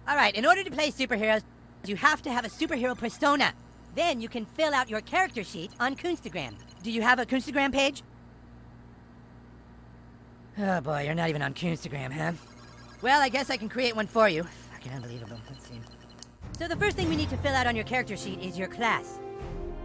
Alright, in order to play superheroes, you have to have a superhero persona. Then you can fill out your character sheet on Kunstagram. Do you have a Kunstagram page? Oh boy, you're not even on Kunstagram, huh? Well, I guess I can create one for you. Fucking unbelievable. Let's see. So the first thing we need to fill out on your character sheet is your class.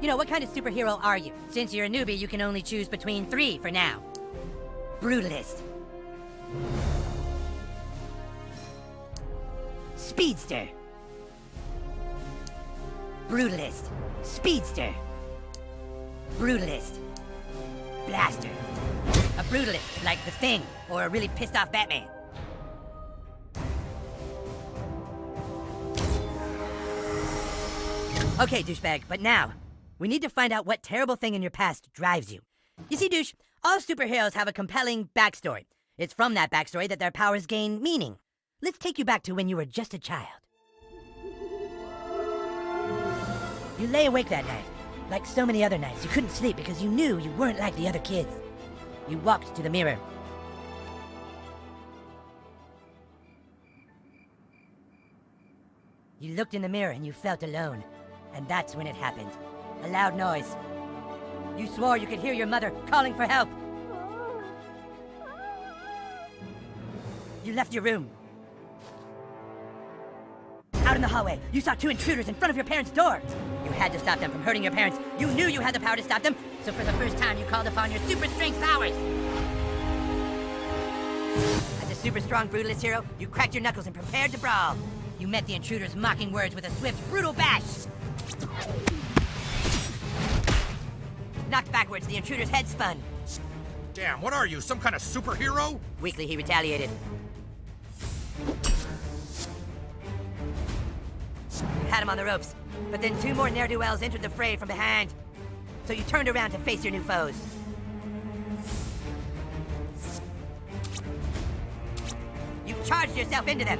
You know, what kind of superhero are you? Since you're a newbie, you can only choose between 3 for now. Brutalist. Speedster. Brutalist. Speedster. Brutalist. Blaster. A brutalist, like The Thing, or a really pissed off Batman. Okay, douchebag, but now, we need to find out what terrible thing in your past drives you. You see, douche, all superheroes have a compelling backstory. It's from that backstory that their powers gain meaning. Let's take you back to when you were just a child. You lay awake that night. Like so many other nights, you couldn't sleep because you knew you weren't like the other kids. You walked to the mirror. You looked in the mirror and you felt alone. And that's when it happened. A loud noise. You swore you could hear your mother calling for help. You left your room. Out in the hallway, you saw 2 intruders in front of your parents' door. You had to stop them from hurting your parents. You knew you had the power to stop them, so for the first time you called upon your super strength powers. As a super strong brutalist hero, you cracked your knuckles and prepared to brawl. You met the intruders' mocking words with a swift, brutal bash. Knocked backwards, the intruder's head spun. Damn, what are you, some kind of superhero? Weakly, he retaliated. You had him on the ropes, but then 2 more ne'er-do-wells entered the fray from behind. So you turned around to face your new foes. You charged yourself into them.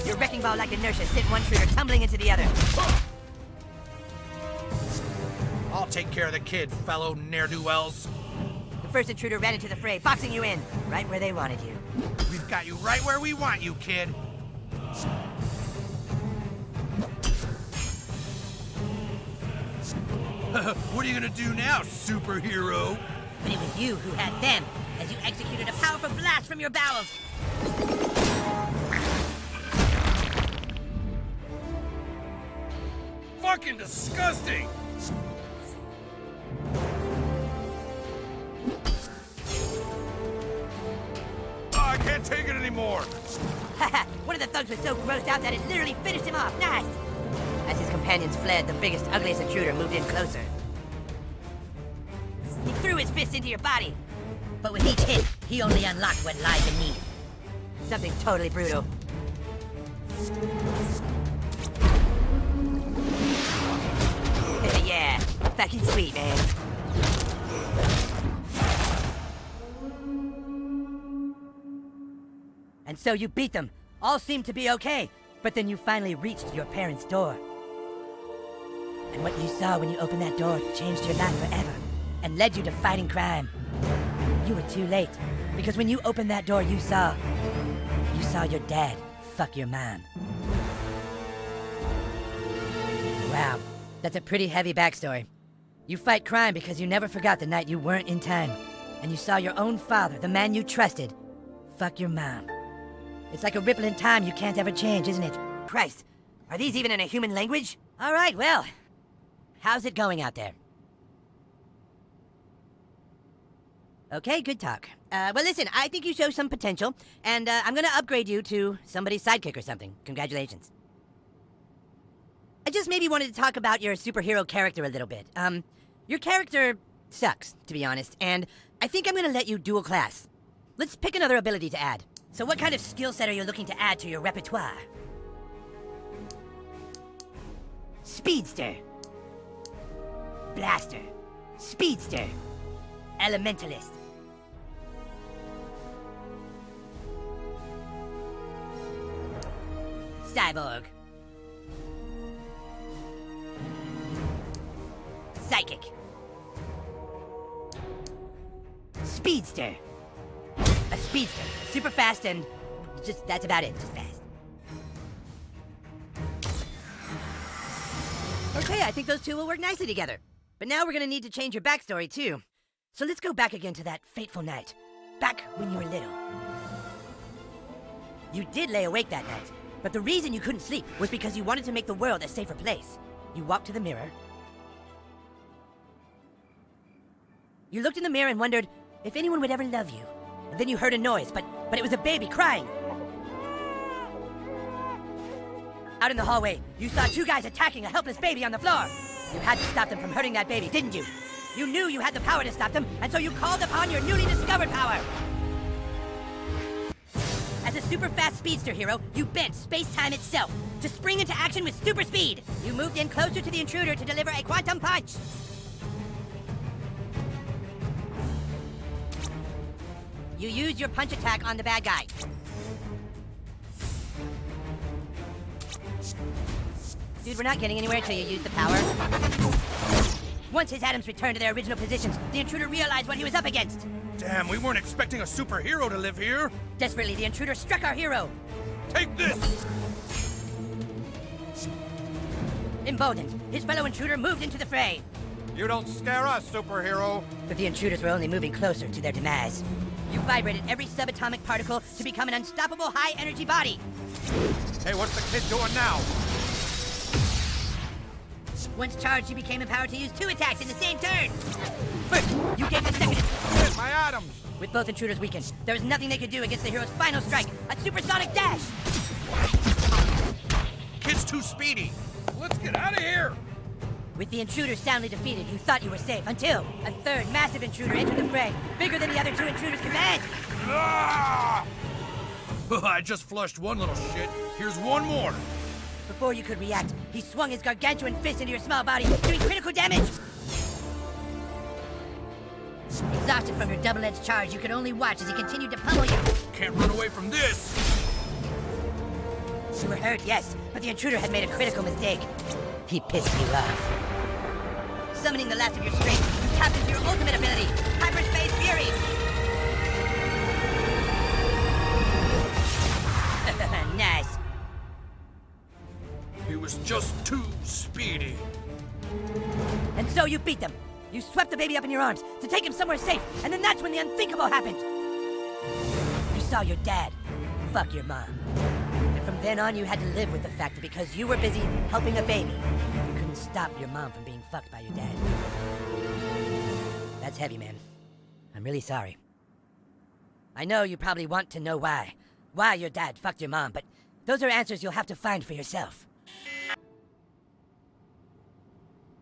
Your wrecking ball like inertia sent one intruder tumbling into the other. I'll take care of the kid, fellow ne'er-do-wells. The first intruder ran into the fray, boxing you in, right where they wanted you. We've got you right where we want you, kid. What are you gonna do now, superhero? But it was you who had them, as you executed a powerful blast from your bowels. Fucking disgusting! Oh, I can't take it anymore! Haha, one of the thugs was so grossed out that it literally finished him off. Nice! As his companions fled, the biggest, ugliest intruder moved in closer. He threw his fist into your body, but with each hit, he only unlocked what lies beneath. Something totally brutal. Yeah, fucking sweet, man. And so you beat them. All seemed to be okay, but then you finally reached your parents' door. And what you saw when you opened that door changed your life forever and led you to fighting crime. You were too late, because when you opened that door, you saw your dad fuck your mom. Wow. That's a pretty heavy backstory. You fight crime because you never forgot the night you weren't in time. And you saw your own father, the man you trusted, fuck your mom. It's like a ripple in time you can't ever change, isn't it? Christ, are these even in a human language? All right, well, how's it going out there? Okay, good talk. Well, listen, I think you show some potential, and I'm gonna upgrade you to somebody's sidekick or something. Congratulations. I just maybe wanted to talk about your superhero character a little bit. Your character sucks, to be honest, and I think I'm gonna let you dual class. Let's pick another ability to add. So what kind of skill set are you looking to add to your repertoire? Speedster. Blaster. Speedster. Elementalist. Cyborg. Psychic. Speedster. A speedster. Super fast and just, that's about it. Just fast. Okay, I think those two will work nicely together. But now we're gonna need to change your backstory, too. So let's go back again to that fateful night. Back when you were little. You did lay awake that night, but the reason you couldn't sleep was because you wanted to make the world a safer place. You walked to the mirror. You looked in the mirror and wondered if anyone would ever love you. And then you heard a noise, but it was a baby crying. Out in the hallway, you saw two guys attacking a helpless baby on the floor. You had to stop them from hurting that baby, didn't you? You knew you had the power to stop them, and so you called upon your newly discovered power. As a super fast speedster hero, you bent space-time itself to spring into action with super speed. You moved in closer to the intruder to deliver a quantum punch. You used your punch attack on the bad guy. Dude, we're not getting anywhere until you use the power. Once his atoms returned to their original positions, the intruder realized what he was up against. Damn, we weren't expecting a superhero to live here. Desperately, the intruder struck our hero. Take this! Emboldened, his fellow intruder moved into the fray. You don't scare us, superhero. But the intruders were only moving closer to their demise. You vibrated every subatomic particle to become an unstoppable high-energy body. Hey, what's the kid doing now? Once charged, you became empowered to use two attacks in the same turn. First, you gave the second. Hit my atoms! With both intruders weakened, there was nothing they could do against the hero's final strike, a supersonic dash. Kid's too speedy. Let's get out of here! With the intruders soundly defeated, you thought you were safe until a third massive intruder entered the fray, bigger than the other two intruders combined. Ah! I just flushed one little shit. Here's one more. Before you could react, he swung his gargantuan fist into your small body, doing critical damage. Exhausted from your double-edged charge, you could only watch as he continued to pummel you. Can't run away from this. You were hurt, yes, but the intruder had made a critical mistake. He pissed you off. Summoning the last of your strength, you tapped into your ultimate ability, Hyperspace Fury. Nice. He was just too speedy. And so you beat them. You swept the baby up in your arms to take him somewhere safe, and then that's when the unthinkable happened. You saw your dad fuck your mom. And from then on, you had to live with the fact that because you were busy helping a baby, you couldn't stop your mom from being fucked by your dad. That's heavy, man. I'm really sorry. I know you probably want to know why your dad fucked your mom, but those are answers you'll have to find for yourself.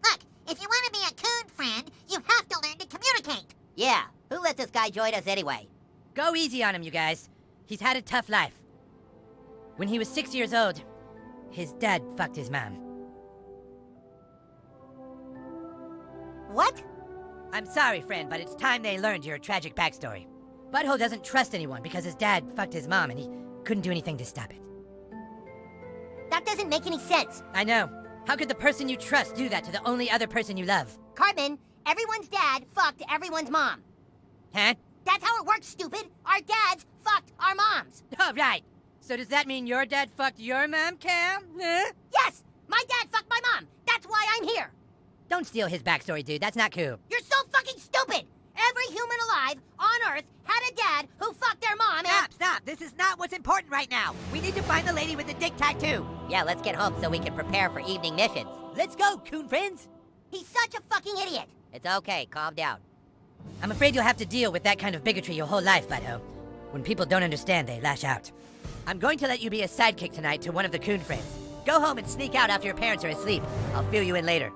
Look, if you want to be a coon friend, you have to learn to communicate. Yeah, who let this guy join us anyway? Go easy on him, you guys. He's had a tough life. When he was 6 years old, his dad fucked his mom. What? I'm sorry, friend, but it's time they learned your tragic backstory. Butthole doesn't trust anyone because his dad fucked his mom and he couldn't do anything to stop it. That doesn't make any sense. I know. How could the person you trust do that to the only other person you love? Carbon, everyone's dad fucked everyone's mom. Huh? That's how it works, stupid. Our dads fucked our moms. Oh, right. So does that mean your dad fucked your mom, Cal? Huh? Yes, my dad fucked my mom. That's why I'm here. Don't steal his backstory, dude. That's not cool. You're so fucking stupid. Every human alive on Earth had a dad who fucked their mom and... Stop! This is not what's important right now. We need to find the lady with the dick tattoo. Yeah, let's get home so we can prepare for evening missions. Let's go, coon friends. He's such a fucking idiot. It's okay, calm down. I'm afraid you'll have to deal with that kind of bigotry your whole life, Butthole. When people don't understand, they lash out. I'm going to let you be a sidekick tonight to one of the coon friends. Go home and sneak out after your parents are asleep. I'll fill you in later.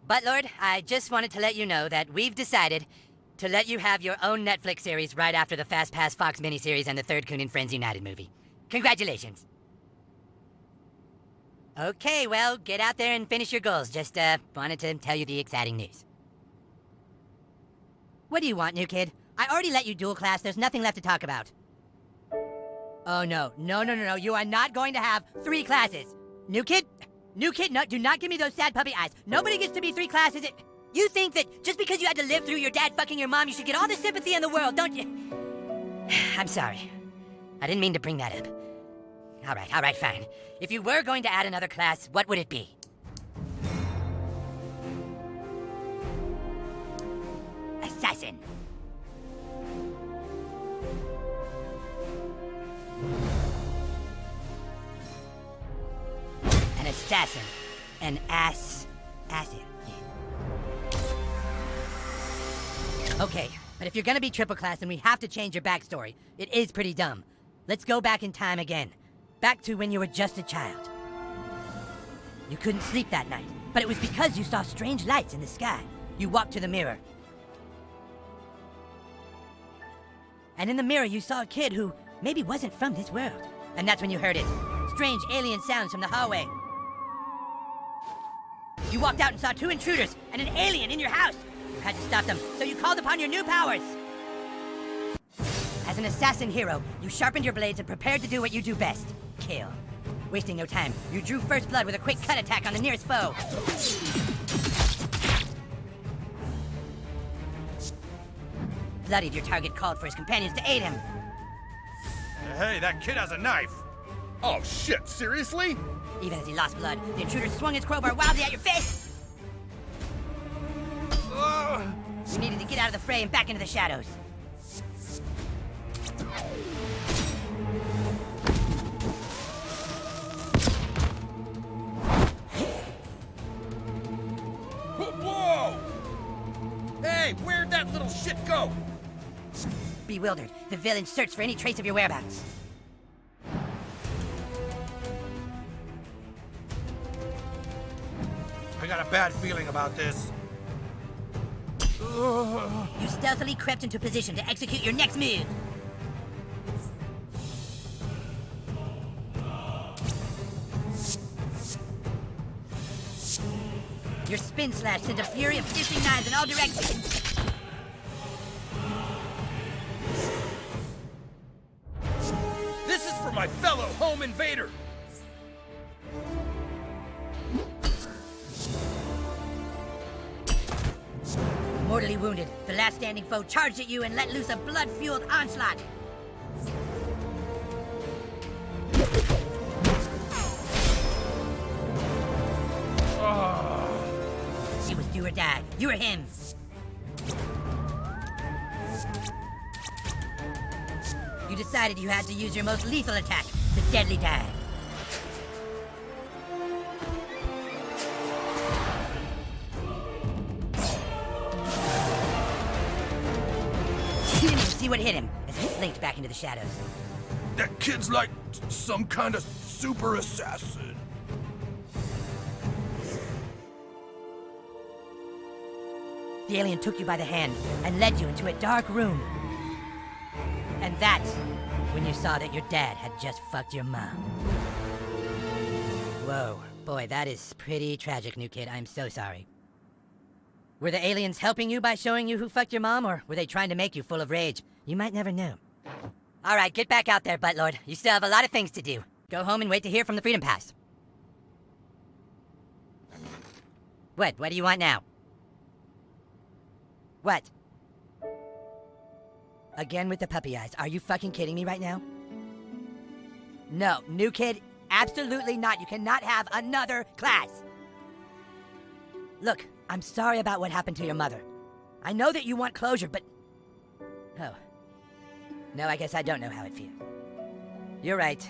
Buttlord, I just wanted to let you know that we've decided to let you have your own Netflix series right after the Fast Pass Fox miniseries and the third Coon and Friends United movie. Congratulations. Okay, well, get out there and finish your goals. Just, wanted to tell you the exciting news. What do you want, new kid? I already let you dual class. There's nothing left to talk about. Oh, no. No. You are not going to have 3 classes. New kid, no, do not give me those sad puppy eyes. Nobody gets to be 3 classes. You think that just because you had to live through your dad fucking your mom, you should get all the sympathy in the world, don't you? I'm sorry. I didn't mean to bring that up. All right, fine. If you were going to add another class, what would it be? Assassin. An assassin. An assassin. Okay, but if you're gonna be triple class, then we have to change your backstory. It is pretty dumb. Let's go back in time again. Back to when you were just a child. You couldn't sleep that night, but it was because you saw strange lights in the sky. You walked to the mirror. And in the mirror, you saw a kid who maybe wasn't from this world. And that's when you heard it. Strange alien sounds from the hallway. You walked out and saw 2 intruders and an alien in your house. You had to stop them, so you called upon your new powers. As an assassin hero, you sharpened your blades and prepared to do what you do best. Kill. Wasting no time, you drew first blood with a quick cut attack on the nearest foe. Bloodied, your target called for his companions to aid him. Hey, that kid has a knife. Oh shit, seriously? Even as he lost blood, the intruder swung his crowbar wildly at your face. You needed to get out of the fray and back into the shadows. Whoa! Hey, where'd that little shit go? Bewildered, the villain searched for any trace of your whereabouts. I got a bad feeling about this. You stealthily crept into position to execute your next move. Your spin slash sent a fury of piercing knives in all directions. This is for my fellow home invader. Mortally wounded, the last standing foe charged at you and let loose a blood-fueled onslaught. It was do or die. You or him. You decided you had to use your most lethal attack, the deadly dive. You didn't even see what hit him as he slinked back into the shadows. That kid's like some kind of super assassin. The alien took you by the hand and led you into a dark room. And that's when you saw that your dad had just fucked your mom. Whoa, boy, that is pretty tragic, new kid. I'm so sorry. Were the aliens helping you by showing you who fucked your mom, or were they trying to make you full of rage? You might never know. All right, get back out there, buttlord. You still have a lot of things to do. Go home and wait to hear from the Freedom Pass. What do you want now? What? Again with the puppy eyes. Are you fucking kidding me right now? No, new kid, absolutely not. You cannot have another class. Look, I'm sorry about what happened to your mother. I know that you want closure, but... Oh. No, I guess I don't know how it feels. You're right.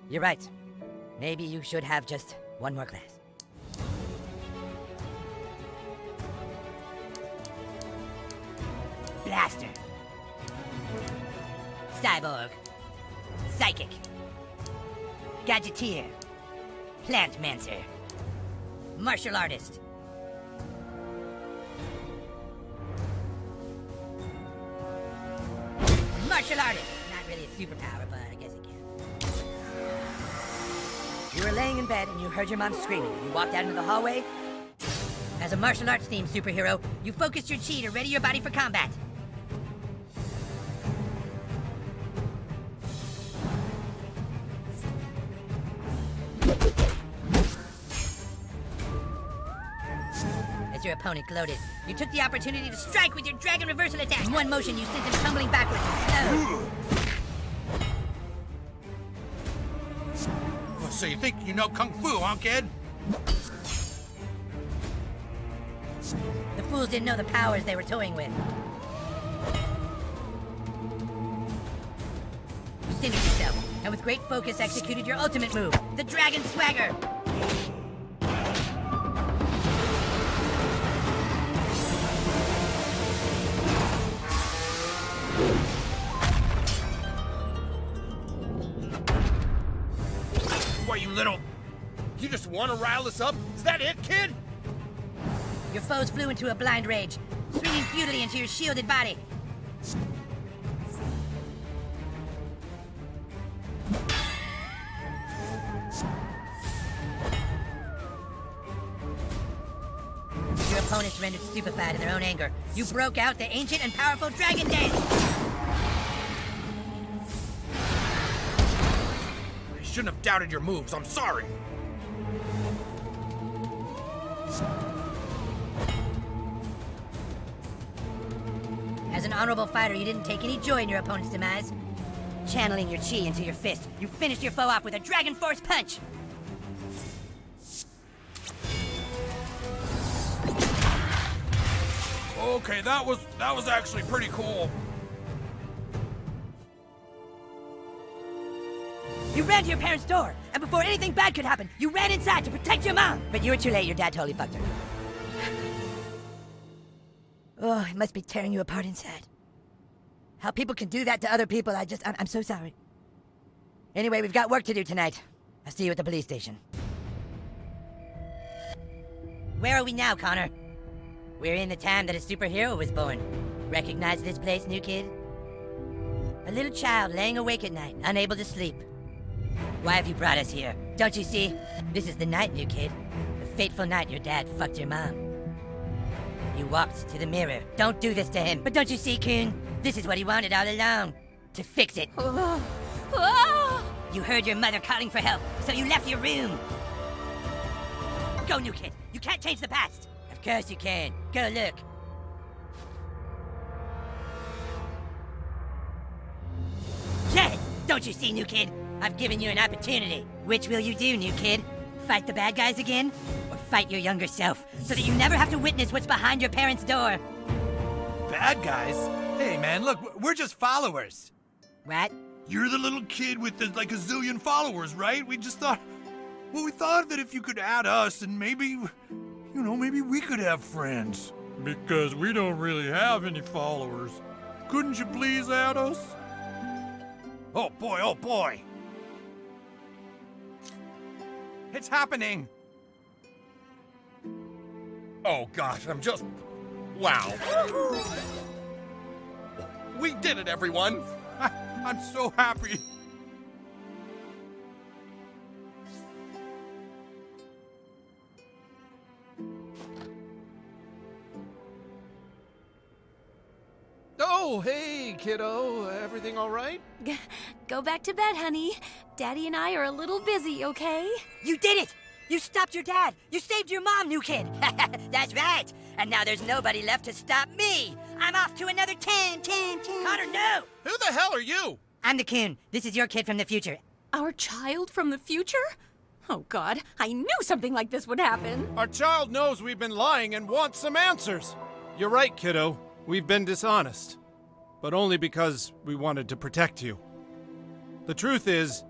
You're right. Maybe you should have just one more class. Blaster. Cyborg. Psychic. Gadgeteer. Plantmancer. Martial artist. Martial artist. Not really a superpower, but I guess it can. You were laying in bed and you heard your mom screaming. You walked out into the hallway. As a martial arts themed superhero, you focused your chi to ready your body for combat. your opponent gloated. You took the opportunity to strike with your dragon reversal attack. In one motion, you sent him tumbling backwards and slow. So you think you know Kung Fu, huh, kid? The fools didn't know the powers they were toying with. You centered yourself, and with great focus executed your ultimate move, the Dragon Swagger. What, you little... You just want to rile us up? Is that it, kid? Your foes flew into a blind rage, swinging futilely into your shielded body. Your opponents rendered stupefied in their own anger. You broke out the ancient and powerful Dragon Dance! I shouldn't have doubted your moves. I'm sorry. As an honorable fighter, you didn't take any joy in your opponent's demise. Channeling your chi into your fist, you finished your foe off with a Dragon Force Punch! Okay, that was actually pretty cool. You ran to your parents' door, and before anything bad could happen, you ran inside to protect your mom! But you were too late, your dad totally fucked her. Oh, it must be tearing you apart inside. How people can do that to other people, I'm so sorry. Anyway, we've got work to do tonight. I'll see you at the police station. Where are we now, Connor? We're in the time that a superhero was born. Recognize this place, new kid? A little child laying awake at night, unable to sleep. Why have you brought us here? Don't you see? This is the night, new kid. The fateful night your dad fucked your mom. You walked to the mirror. Don't do this to him. But don't you see, Coon? This is what he wanted all along. To fix it. You heard your mother calling for help, so you left your room. Go, new kid. You can't change the past. Of course you can. Go look. Yes! Don't you see, new kid? I've given you an opportunity. Which will you do, new kid? Fight the bad guys again? Or fight your younger self, so that you never have to witness what's behind your parents' door? Bad guys? Hey, man, look, we're just followers. What? You're the little kid with like a zillion followers, right? We just thought... Well, we thought that if you could add us, and maybe... You know, maybe we could have friends. Because we don't really have any followers. Couldn't you please add us? Oh boy, oh boy. It's happening. Oh gosh, I'm just... Wow. We did it, everyone. I'm so happy. Oh, hey, kiddo. Everything all right? Go back to bed, honey. Daddy and I are a little busy, okay? You did it! You stopped your dad! You saved your mom, new kid! That's right! And now there's nobody left to stop me! I'm off to another 10. Connor, no! Who the hell are you? I'm the Coon. This is your kid from the future. Our child from the future? Oh, God. I knew something like this would happen. Our child knows we've been lying and wants some answers. You're right, kiddo. We've been dishonest. But only because we wanted to protect you. The truth is,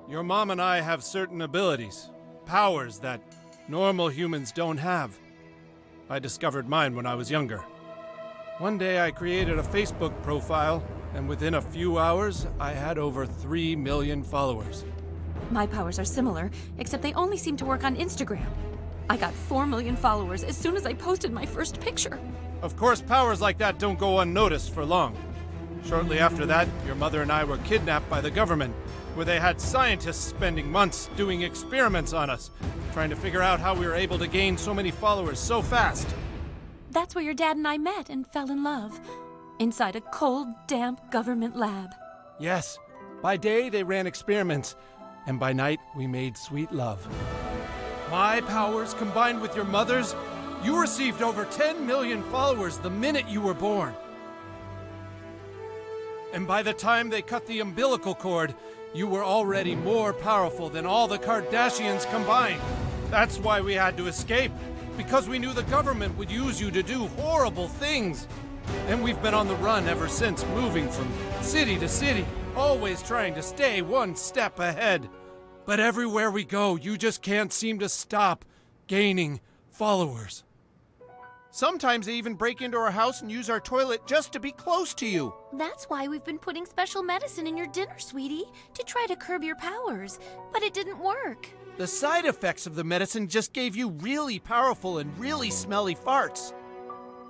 your mom and I have certain abilities, powers that normal humans don't have. I discovered mine when I was younger. One day I created a Facebook profile, and within a few hours, I had over 3 million followers. My powers are similar, except they only seem to work on Instagram. I got 4 million followers as soon as I posted my first picture. Of course, powers like that don't go unnoticed for long. Shortly after that, your mother and I were kidnapped by the government, where they had scientists spending months doing experiments on us, trying to figure out how we were able to gain so many followers so fast. That's where your dad and I met and fell in love. Inside a cold, damp government lab. Yes, by day they ran experiments, and by night we made sweet love. My powers combined with your mother's, You received over 10 million followers the minute you were born. And by the time they cut the umbilical cord, you were already more powerful than all the Kardashians combined. That's why we had to escape, because we knew the government would use you to do horrible things. And we've been on the run ever since, moving from city to city, always trying to stay one step ahead. But everywhere we go, you just can't seem to stop gaining followers. Sometimes they even break into our house and use our toilet just to be close to you. That's why we've been putting special medicine in your dinner, sweetie, to try to curb your powers. But it didn't work. The side effects of the medicine just gave you really powerful and really smelly farts.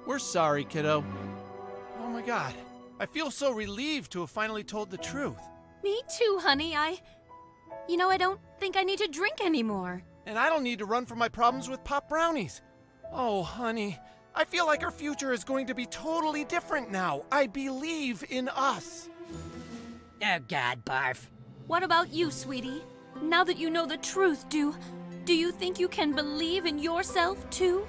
We're sorry, kiddo. Oh my god. I feel so relieved to have finally told the truth. Me too, honey. I don't think I need to drink anymore. And I don't need to run from my problems with pop brownies. Oh, honey, I feel like our future is going to be totally different now. I believe in us. Oh, God, barf. What about you, sweetie? Now that you know the truth, do you think you can believe in yourself too?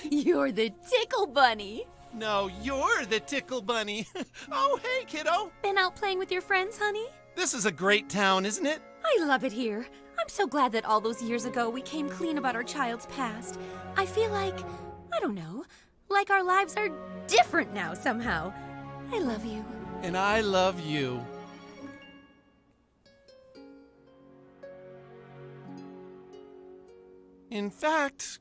You're the tickle bunny. No, you're the tickle bunny. Oh, hey, kiddo. Been out playing with your friends, honey? This is a great town, isn't it? I love it here. I'm so glad that all those years ago we came clean about our child's past. I feel like, I don't know, like our lives are different now somehow. I love you. And I love you. In fact,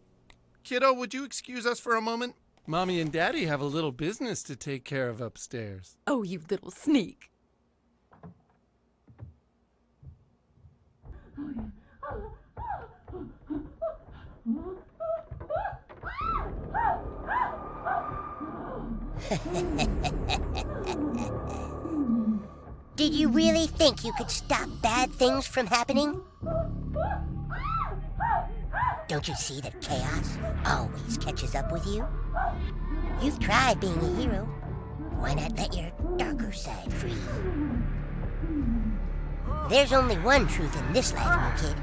kiddo, would you excuse us for a moment? Mommy and Daddy have a little business to take care of upstairs. Oh, you little sneak. Did you really think you could stop bad things from happening? Don't you see that chaos always catches up with you? You've tried being a hero. Why not let your darker side free? There's only one truth in this life, new kid.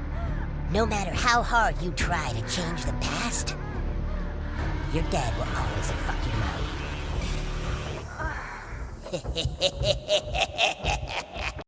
No matter how hard you try to change the past, your dad will always fuck your mouth.